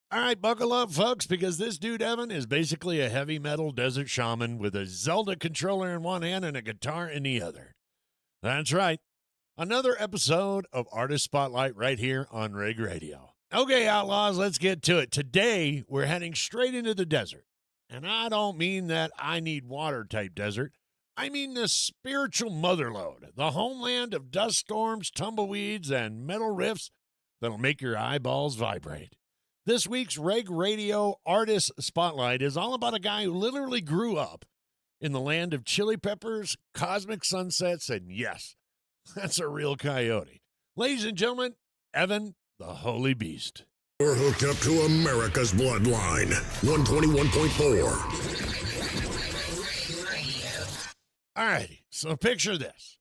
All right, buckle up, folks, because this dude, Evan, is basically a heavy metal desert shaman with a Zelda controller in one hand and a guitar in the other. That's right. Another episode of Artist Spotlight right here on Rig Radio. Okay, Outlaws, let's get to it. Today, we're heading straight into the desert. And I don't mean that I need water type desert. I mean the spiritual motherlode, the homeland of dust storms, tumbleweeds, and metal riffs that'll make your eyeballs vibrate. This week's Reg Radio Artist Spotlight is all about a guy who literally grew up in the land of chili peppers, cosmic sunsets, and yes, that's a real coyote. Ladies and gentlemen, Evan, the Holy Beast. You're hooked up to America's Bloodline, 121.4. All righty, so picture this.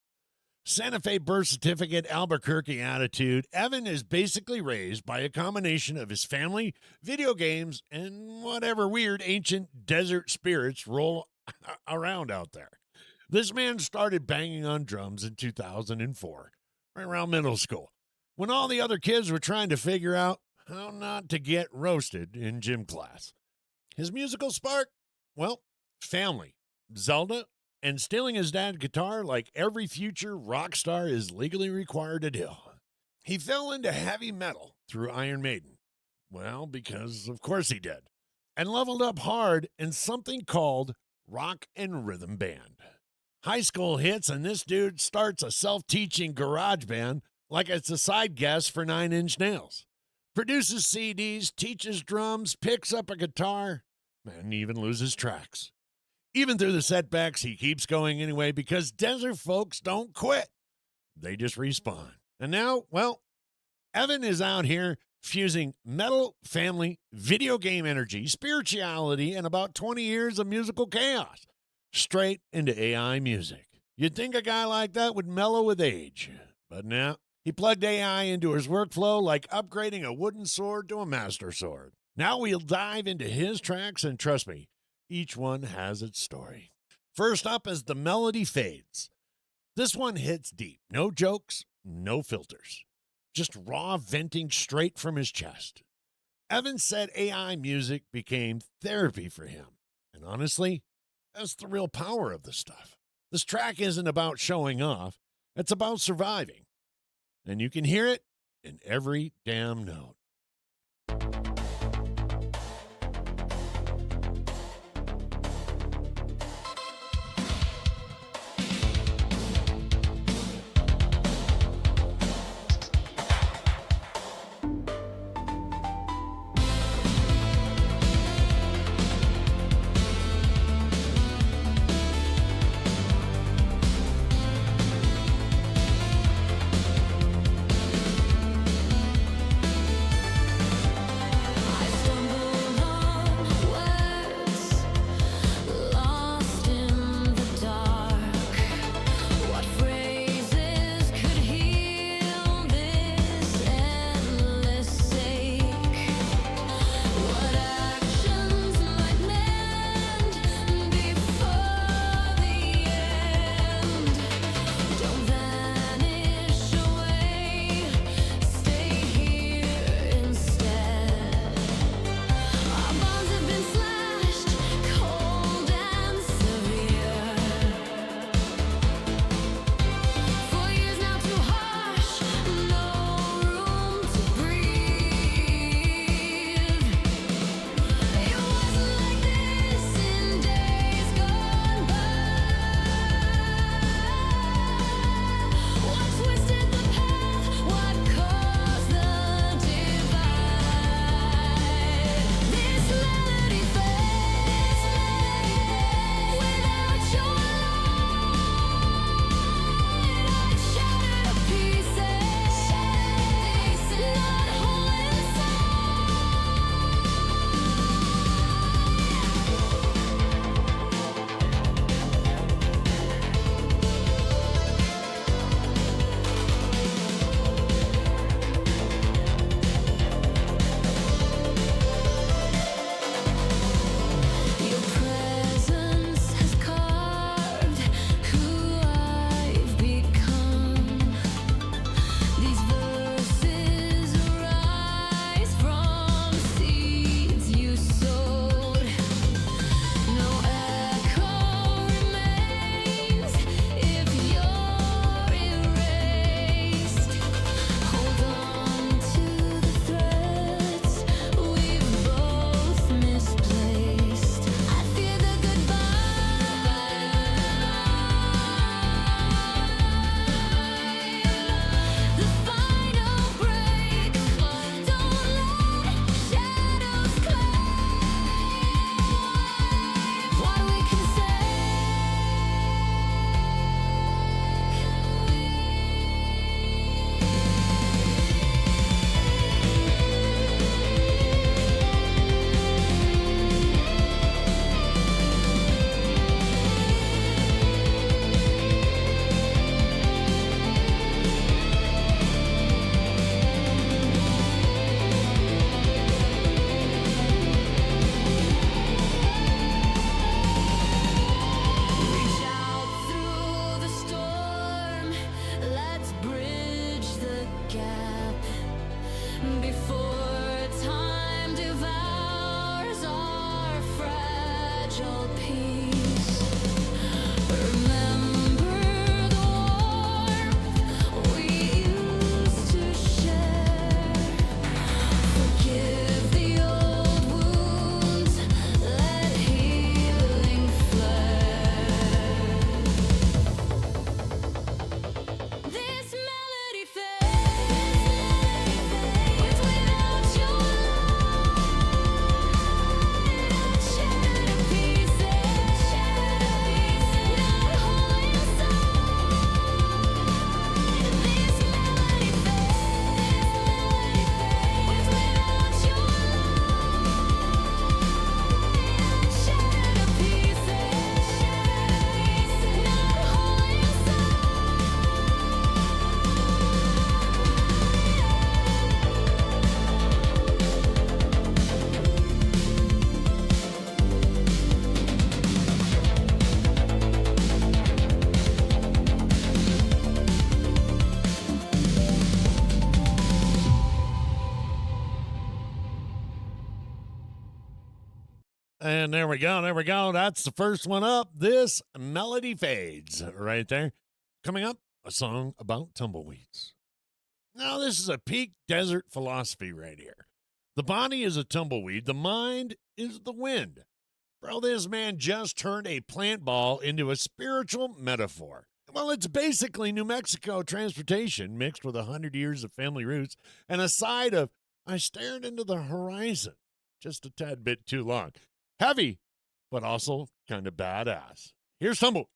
Santa Fe birth certificate, Albuquerque attitude. Evan is basically raised by a combination of his family, video games, and whatever weird ancient desert spirits roll around out there. This man started banging on drums in 2004, right around middle school, when all the other kids were trying to figure out how not to get roasted in gym class. His musical spark? Well, family, Zelda, and stealing his dad's guitar like every future rock star is legally required to do. He fell into heavy metal through Iron Maiden. Well, because of course he did. And leveled up hard in something called rock and rhythm band. High school hits, and this dude starts a self-teaching garage band like it's a side guest for 9 Inch Nails. Produces CDs, teaches drums, picks up a guitar, and even loses tracks. Even through the setbacks, he keeps going anyway because desert folks don't quit. They just respawn. And now, well, Evan is out here fusing metal, family, video game energy, spirituality, and about 20 years of musical chaos straight into AI music. You'd think a guy like that would mellow with age. But no, he plugged AI into his workflow like upgrading a wooden sword to a master sword. Now we'll dive into his tracks, and trust me, each one has its story. First up, as the melody fades. This one hits deep. No jokes, no filters. Just raw venting straight from his chest. Evan said AI music became therapy for him. And honestly, that's the real power of this stuff. This track isn't about showing off. It's about surviving. And you can hear it in every damn note. And there we go. There we go. That's the first one up. This melody fades right there. Coming up, a song about tumbleweeds. Now, this is a peak desert philosophy right here. The body is a tumbleweed. The mind is the wind. Bro, this man just turned a plant ball into a spiritual metaphor. Well, it's basically New Mexico transportation mixed with 100 years of family roots and a side of, I stared into the horizon. Just a tad bit too long. Heavy, but also kind of badass. Here's Tumble.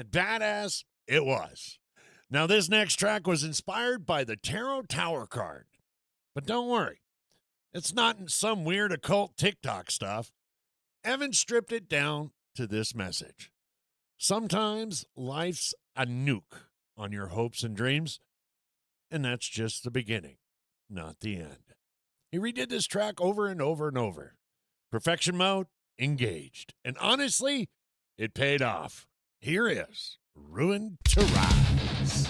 And badass it was. Now, this next track was inspired by the Tarot Tower card. But don't worry, it's not some weird occult TikTok stuff. Evan stripped it down to this message. Sometimes life's a nuke on your hopes and dreams, and that's just the beginning, not the end. He redid this track over and over and over. Perfection mode, engaged. And honestly, it paid off. Here is Ruin to Rise.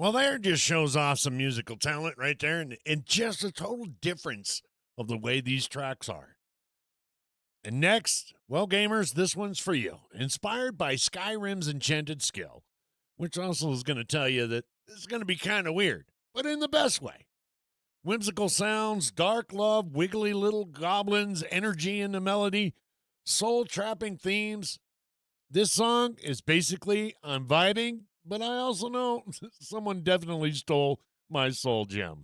Well, there just shows off some musical talent right there, and just a total difference of the way these tracks are. And next, well, gamers, this one's for you. Inspired by Skyrim's enchanted skill, which also is going to tell you that this is going to be kind of weird, but in the best way. Whimsical sounds, dark love, wiggly little goblins, energy in the melody, soul-trapping themes. This song is basically I'm vibing, but I also know someone definitely stole my soul gem.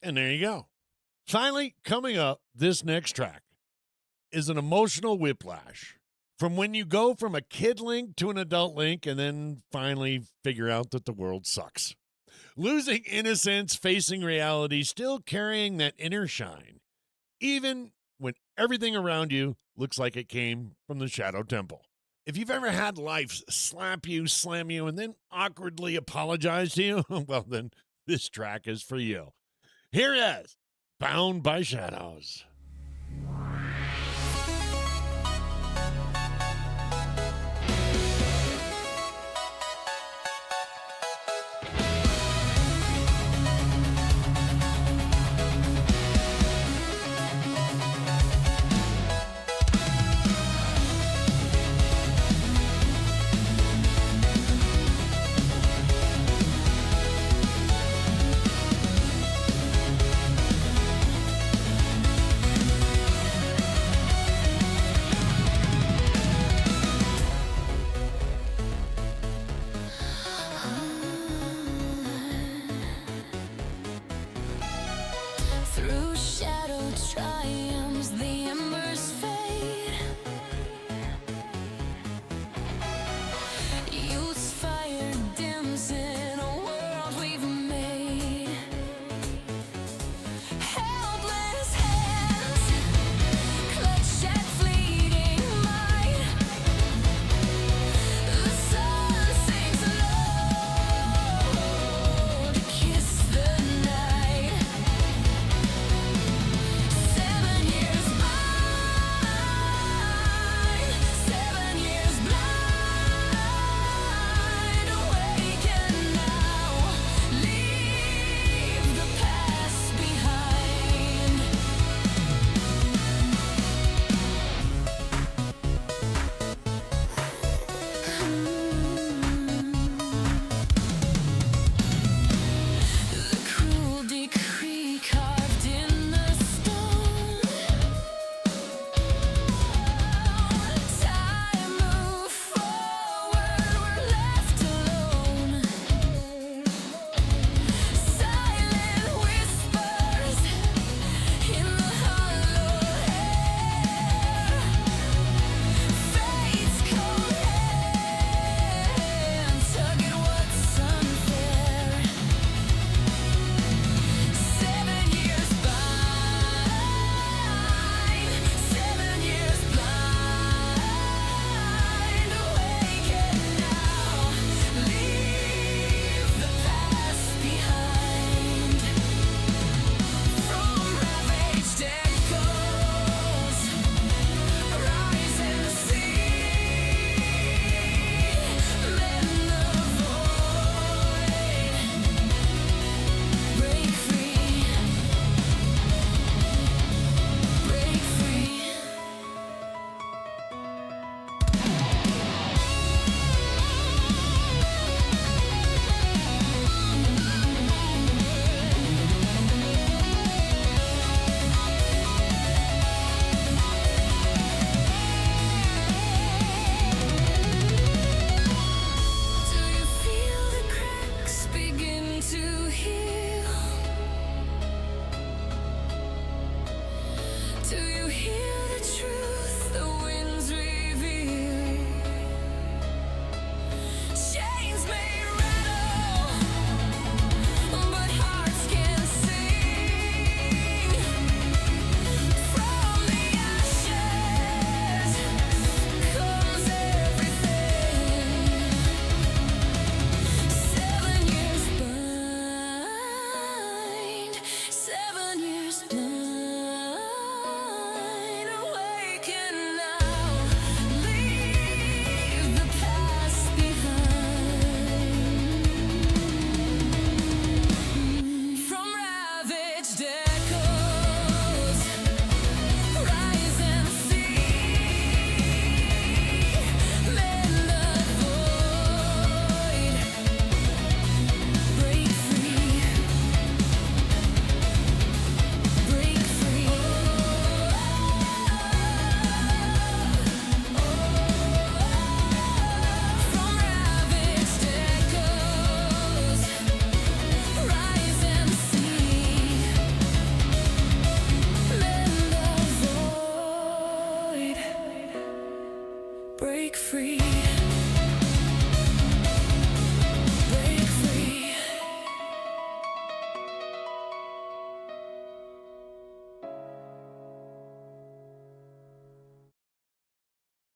And there you go. Finally, coming up, this next track is an emotional whiplash from when you go from a kid Link to an adult Link and then finally figure out that the world sucks. Losing innocence, facing reality, still carrying that inner shine, even when everything around you looks like it came from the Shadow Temple. If you've ever had life slap you, slam you, and then awkwardly apologize to you, well, then this track is for you. Here is Bound by Shadows. Through shadow triumphs, the ember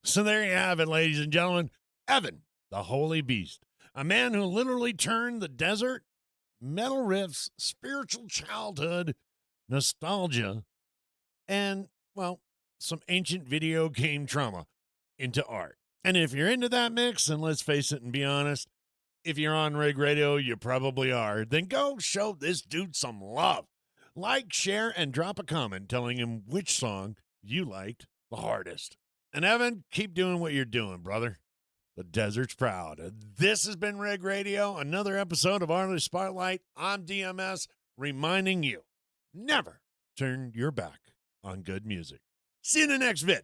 So there you have it, ladies and gentlemen. Evan, the Holy Beast, a man who literally turned the desert, metal riffs, spiritual childhood, nostalgia, and, well, some ancient video game trauma into art. And if you're into that mix, and let's face it and be honest, if you're on Rig Radio, you probably are, then go show this dude some love. Like, share, and drop a comment telling him which song you liked the hardest. And Evan, keep doing what you're doing, brother. The desert's proud. This has been Rig Radio, another episode of Artist Spotlight. I'm DMS, reminding you, never turn your back on good music. See you in the next vid.